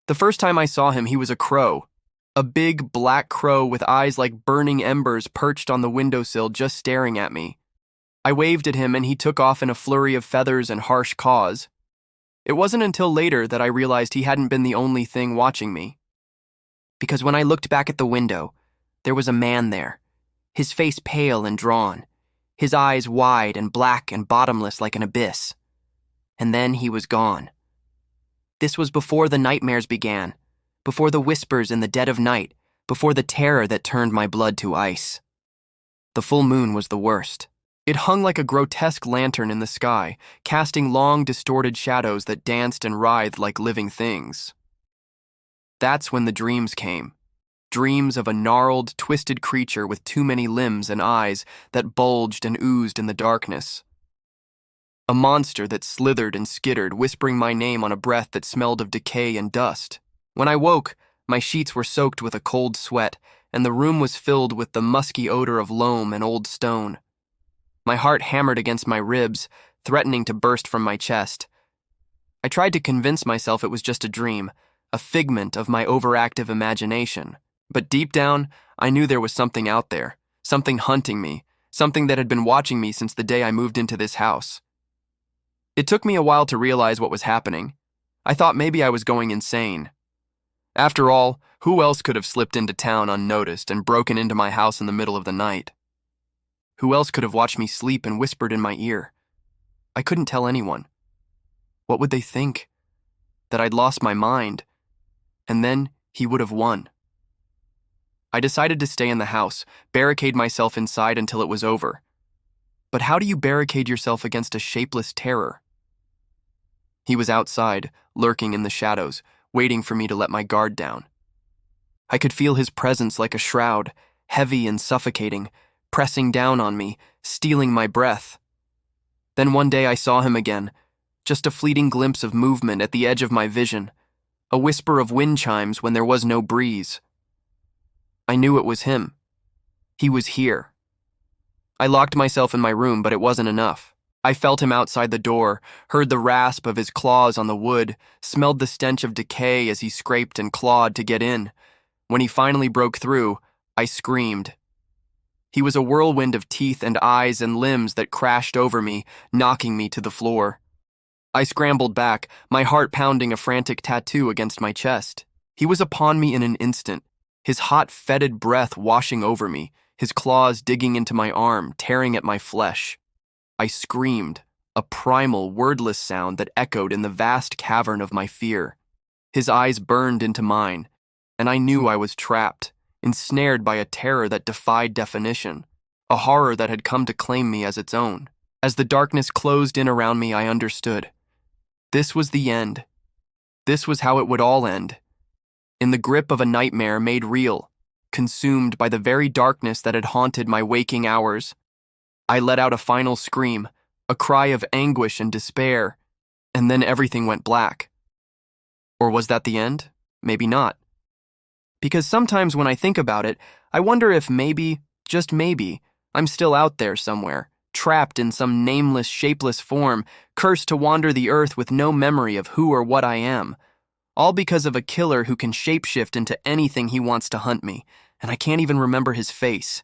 The first time I saw him, he was a crow. A big, black crow with eyes like burning embers perched on the windowsill just staring at me. I waved at him and he took off in a flurry of feathers and harsh caws. It wasn't until later that I realized he hadn't been the only thing watching me. Because when I looked back at the window, there was a man there, his face pale and drawn, his eyes wide and black and bottomless like an abyss. And then he was gone. This was before the nightmares began, before the whispers in the dead of night, before the terror that turned my blood to ice. The full moon was the worst. It hung like a grotesque lantern in the sky, casting long, distorted shadows that danced and writhed like living things. That's when the dreams came. Dreams of a gnarled, twisted creature with too many limbs and eyes that bulged and oozed in the darkness. A monster that slithered and skittered, whispering my name on a breath that smelled of decay and dust. When I woke, my sheets were soaked with a cold sweat, and the room was filled with the musky odor of loam and old stone. My heart hammered against my ribs, threatening to burst from my chest. I tried to convince myself it was just a dream, a figment of my overactive imagination. But deep down, I knew there was something out there, something hunting me, something that had been watching me since the day I moved into this house. It took me a while to realize what was happening. I thought maybe I was going insane. After all, who else could have slipped into town unnoticed and broken into my house in the middle of the night? Who else could have watched me sleep and whispered in my ear? I couldn't tell anyone. What would they think? That I'd lost my mind. And then he would have won. I decided to stay in the house, barricade myself inside until it was over. But how do you barricade yourself against a shapeless terror? He was outside, lurking in the shadows, waiting for me to let my guard down. I could feel his presence like a shroud, heavy and suffocating, pressing down on me, stealing my breath. Then one day I saw him again, just a fleeting glimpse of movement at the edge of my vision, a whisper of wind chimes when there was no breeze. I knew it was him. He was here. I locked myself in my room, but it wasn't enough. I felt him outside the door, heard the rasp of his claws on the wood, smelled the stench of decay as he scraped and clawed to get in. When he finally broke through, I screamed. He was a whirlwind of teeth and eyes and limbs that crashed over me, knocking me to the floor. I scrambled back, my heart pounding a frantic tattoo against my chest. He was upon me in an instant, his hot, fetid breath washing over me, his claws digging into my arm, tearing at my flesh. I screamed, a primal, wordless sound that echoed in the vast cavern of my fear. His eyes burned into mine, and I knew I was trapped, ensnared by a terror that defied definition, a horror that had come to claim me as its own. As the darkness closed in around me, I understood. This was the end. This was how it would all end. In the grip of a nightmare made real, consumed by the very darkness that had haunted my waking hours, I let out a final scream, a cry of anguish and despair, and then everything went black. Or was that the end? Maybe not. Because sometimes when I think about it, I wonder if maybe, just maybe, I'm still out there somewhere, trapped in some nameless, shapeless form, cursed to wander the earth with no memory of who or what I am. All because of a killer who can shapeshift into anything he wants to hunt me, and I can't even remember his face.